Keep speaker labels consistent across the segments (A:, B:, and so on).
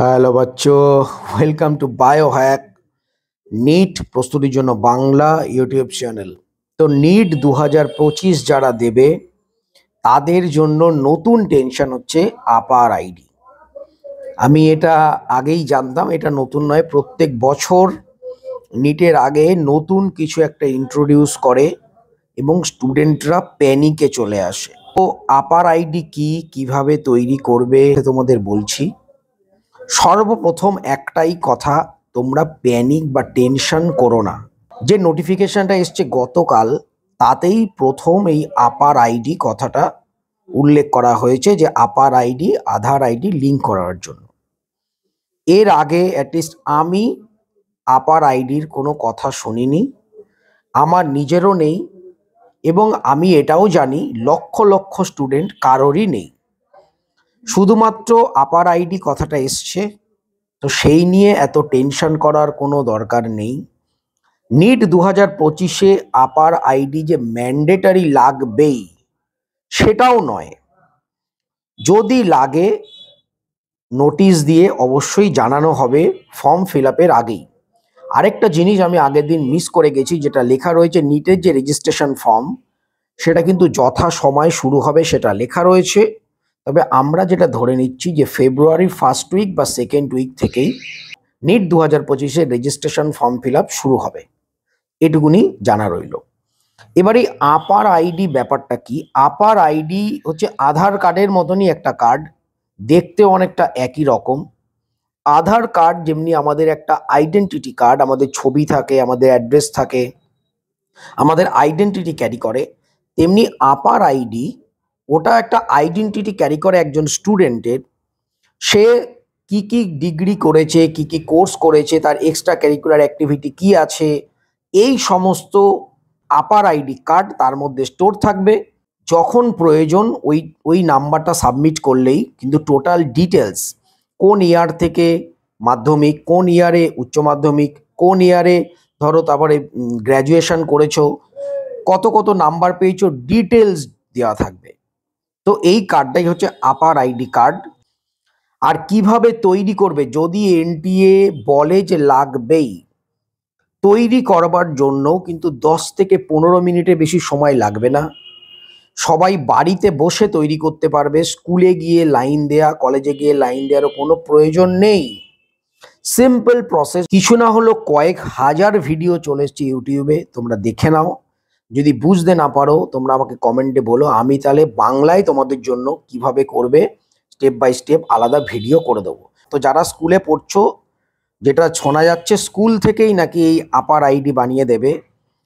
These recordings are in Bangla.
A: হ্যালো বাচ্চো, welcome to bio hack NEET প্রস্তুতির জন্য বাংলা ইউটিউব চ্যানেল। তো নিট 2025 যারা দেবে তাদের জন্য নতুন টেনশন হচ্ছে আপার আইডি। আমি এটা আগেই জানতাম, এটা নতুন নয়। প্রত্যেক বছর নিটের আগে নতুন কিছু একটা ইন্ট্রোডিউস করে এবং স্টুডেন্টরা প্যানিকে চলে আসে। তো আপার আইডি কি, কিভাবে তৈরি করবে তোমাদের বলছি। সর্বপ্রথম একটাই কথা, তোমরা প্যানিক বা টেনশন করো না। যে নোটিফিকেশনটা এসছে গতকাল তাতেই প্রথম এই আপার আইডি কথাটা উল্লেখ করা হয়েছে, যে আপার আইডি আধার আইডি লিঙ্ক করার জন্য। এর আগে অ্যাটলিস্ট আমি আপার আইডির কোনো কথা শুনিনি, আমার নিজেরও নেই, এবং আমি এটাও জানি লক্ষ লক্ষ স্টুডেন্ট কারোরই নেই। শুধুমাত্র আপার আইডি কথাটা এসছে, তো সেই নিয়ে এত টেনশন করার কোনো দরকার নেই। নিট 2025-এ আপার আইডি যে ম্যান্ডেটারি লাগবেই সেটাও নয়। যদি লাগে নোটিশ দিয়ে অবশ্যই জানানো হবে ফর্ম ফিল আপের আগেই। আরেকটা জিনিস আমি আগের দিন মিস করে গেছি, যেটা লেখা রয়েছে নিটের যে রেজিস্ট্রেশন ফর্ম সেটা কিন্তু যথা সময় শুরু হবে সেটা লেখা রয়েছে। তবে আমরা যেটা ধরে নিচ্ছি যে ফেব্রুয়ারির ফার্স্ট উইক বা সেকেন্ড উইক থেকেই নিট 2025-এর রেজিস্ট্রেশন ফর্ম ফিল আপ শুরু হবে, এটুকুনি জানা রইল। এবার এই আপার আইডি ব্যাপারটা কি? আপার আইডি হচ্ছে আধার কার্ডের মতনই একটা কার্ড, দেখতে অনেকটা একই রকম। আধার কার্ড যেমনি আমাদের একটা আইডেন্টিটি কার্ড, আমাদের ছবি থাকে, আমাদের অ্যাড্রেস থাকে, আমাদের আইডেন্টিটি ক্যারি করে, তেমনি আপার আইডি ওটা একটা আইডেন্টিটি ক্যারি করে একজন স্টুডেন্টের। সে কি কি ডিগ্রি করেছে, কি কি কোর্স করেছে, তার এক্সট্রা ক্যারিকুলার অ্যাক্টিভিটি কি আছে, এই সমস্ত আপার আইডি কার্ড তার মধ্যে স্টোর থাকবে। যখন প্রয়োজন ওই নাম্বারটা সাবমিট করলেই কিন্তু টোটাল ডিটেলস, কোন ইয়ার থেকে মাধ্যমিক, কোন ইয়ারে উচ্চ মাধ্যমিক, কোন ইয়ারে ধরো তারপরে গ্র্যাজুয়েশন করেছো, কত কত নাম্বার পেয়েছো, ডিটেলস দেওয়া থাকবে। তো এই কার্ডটাই হচ্ছে আপার আইডি কার্ড। আর কিভাবে তৈরি করবে, যদি এনটিএ বলে যে লাগবেই, তৈরি করবার জন্য কিন্তু 10 থেকে 15 মিনিটে বেশি সময় লাগবে না। সবাই বাড়িতে বসে তৈরি করতে পারবে। স্কুলে গিয়ে লাইন দেয়া, কলেজে গিয়ে লাইন দেওয়ারও কোনো প্রয়োজন নেই। সিম্পল প্রসেস, কিছু না হলো কয়েক হাজার ভিডিও চলে এসছে ইউটিউবে, তোমরা দেখে নাও। যদি বুঝতে না পারো তোমরা আমাকে কমেন্টে বলো, আমি তাহলে বাংলায় তোমাদের জন্য কিভাবে করবে স্টেপ বাই স্টেপ আলাদা ভিডিও করে দেবো। তো যারা স্কুলে পড়ছো, যেটা শোনা যাচ্ছে স্কুল থেকেই নাকি এই আপার আইডি বানিয়ে দেবে,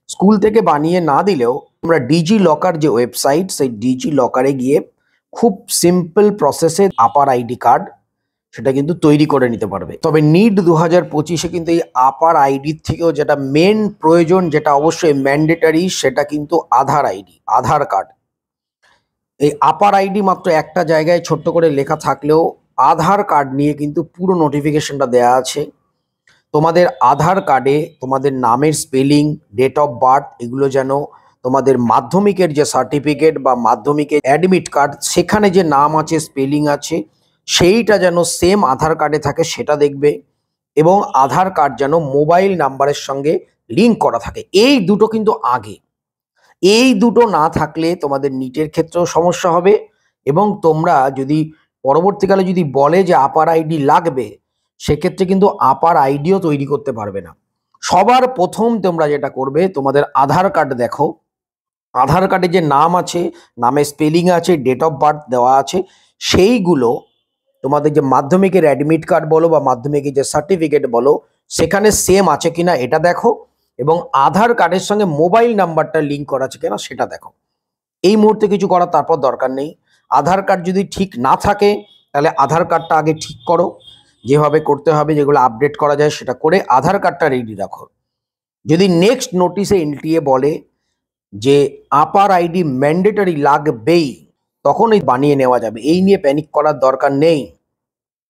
A: স্কুল থেকে বানিয়ে না দিলেও তোমরা ডিজি লকার যে ওয়েবসাইট, সেই ডিজি লকারে গিয়ে খুব সিম্পল প্রসেসে আপার আইডি কার্ড সেটা কিন্তু তৈরি করে নিতে পারবে। তবে নিট 2025-এ কিন্তু এই আপার আইডির থেকেও যেটা মেন প্রয়োজন, যেটা অবশ্যই ম্যান্ডেটারি, সেটা কিন্তু আধার আইডি, আধার কার্ড। এই আপার আইডি মাত্র একটা জায়গায় ছোট্ট করে লেখা থাকলেও আধার কার্ড নিয়ে কিন্তু পুরো নোটিফিকেশনটা দেয়া আছে। তোমাদের আধার কার্ডে তোমাদের নামের স্পেলিং, ডেট অফ বার্থ, এগুলো যেন তোমাদের মাধ্যমিকের যে সার্টিফিকেট বা মাধ্যমিকের অ্যাডমিট কার্ড সেখানে যে নাম আছে, স্পেলিং আছে, সেইটা যেন সেম আধার কার্ডে থাকে সেটা দেখবে। এবং আধার কার্ড যেন মোবাইল নাম্বারের সঙ্গে লিঙ্ক করা থাকে। এই দুটো কিন্তু আগে, এই দুটো না থাকলে তোমাদের নিটের ক্ষেত্রেও সমস্যা হবে। এবং তোমরা যদি পরবর্তীকালে যদি বলে যে আপার আইডি লাগবে, সেক্ষেত্রে কিন্তু আপার আইডিও তৈরি করতে পারবে না। সবার প্রথম তোমরা যেটা করবে, তোমাদের আধার কার্ড দেখো, আধার কার্ডে যে নাম আছে, নামের স্পেলিং আছে, ডেট অফ বার্থ দেওয়া আছে, সেইগুলো তোমাদের যে মাধ্যমিকের অ্যাডমিট কার্ড বলো বা মাধ্যমিকের যে সার্টিফিকেট বলো সেখানে সেম আছে কিনা এটা দেখো। এবং আধার কার্ডের সঙ্গে মোবাইল নাম্বারটা লিঙ্ক করা আছে কিনা সেটা দেখো। এই মুহূর্তে কিছু করার তারপর দরকার নেই। আধার কার্ড যদি ঠিক না থাকে তাহলে আধার কার্ডটা আগে ঠিক করো, যেভাবে করতে হবে, যেগুলো আপডেট করা যায় সেটা করে আধার কার্ডটা রেডি রাখো। যদি নেক্সট নোটিশে এনটিএ বলে যে আপার আইডি ম্যান্ডেটারি লাগবেই, তখন এই বানিয়ে নেওয়া যাবে, এই নিয়ে প্যানিক করার দরকার নেই।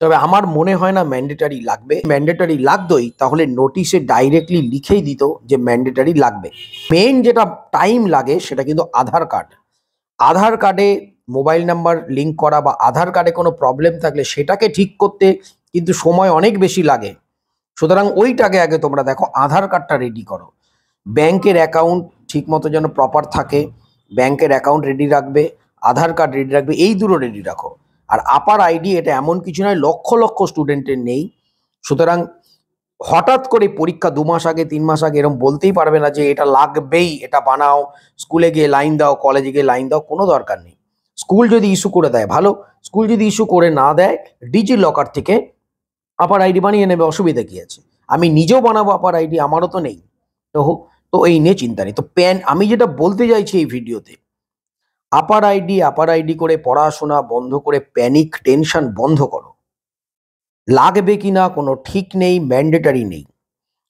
A: তবে আমার মনে হয় না ম্যান্ডেটারি লাগবে। ম্যান্ডেটারি লাগতোই তাহলে নোটিশে ডাইরেক্টলি লিখেই দিত যে ম্যান্ডেটারি লাগবে। মেন যেটা টাইম লাগে সেটা কিন্তু আধার কার্ড। আধার কার্ডে মোবাইল নাম্বার লিঙ্ক করা বা আধার কার্ডে কোনো প্রবলেম থাকলে সেটাকে ঠিক করতে কিন্তু সময় অনেক বেশি লাগে। সুতরাং ওইটাকে আগে তোমরা দেখো, আধার কার্ডটা রেডি করো, ব্যাংকের অ্যাকাউন্ট ঠিক মতো যেন প্রপার থাকে, ব্যাংকের অ্যাকাউন্ট রেডি রাখবে, আধার কার্ড রেডি রাখবে, এই দুটো রেডি রাখো। আর আপার আইডি এটা এমন কিছু নয় লক্ষ লক্ষ স্টুডেন্টের নেই, সুতরাং হঠাৎ করে পরীক্ষা 2 মাস আগে 3 মাস আগে এরকম বলতেই পারবে না যে এটা লাগবেই, এটা বানাও, স্কুলে গিয়ে লাইন দাও, কলেজে গিয়ে লাইন দাও, কোনো দরকার নেই। স্কুল যদি ইস্যু করে দেয় ভালো, স্কুল যদি ইস্যু করে না দেয় ডিজি লকার থেকে আপার আইডি বানিয়ে নেবে, অসুবিধা কি আছে? আমি নিজেও বানাবো আপার আইডি, আমারও তো নেই। তো তো এই নিয়ে চিন্তা নেই। তো আমি যেটা বলতে চাইছি এই ভিডিওতে, আপার আইডি করে পড়াশোনা বন্ধ করে প্যানিক টেনশন বন্ধ করো। লাগবে কিনা কোনো ঠিক নেই, ম্যান্ডেটারি নেই।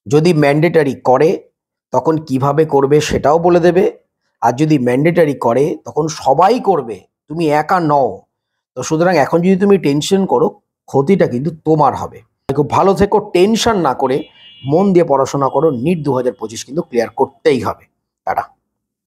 A: যদি ম্যান্ডেটারি করে তখন কিভাবে করবে সেটাও বলে দেবে, আর যদি ম্যান্ডেটারি করে তখন সবাই করবে, তুমি একা নও। তো সুতরাং এখন যদি তুমি টেনশন করো, ক্ষতিটা কিন্তু তোমার হবে। খুব ভালো থেকো, টেনশন না করে মন দিয়ে পড়াশোনা করো, নিট 2025 কিন্তু ক্লিয়ার করতেই হবে। টাটা।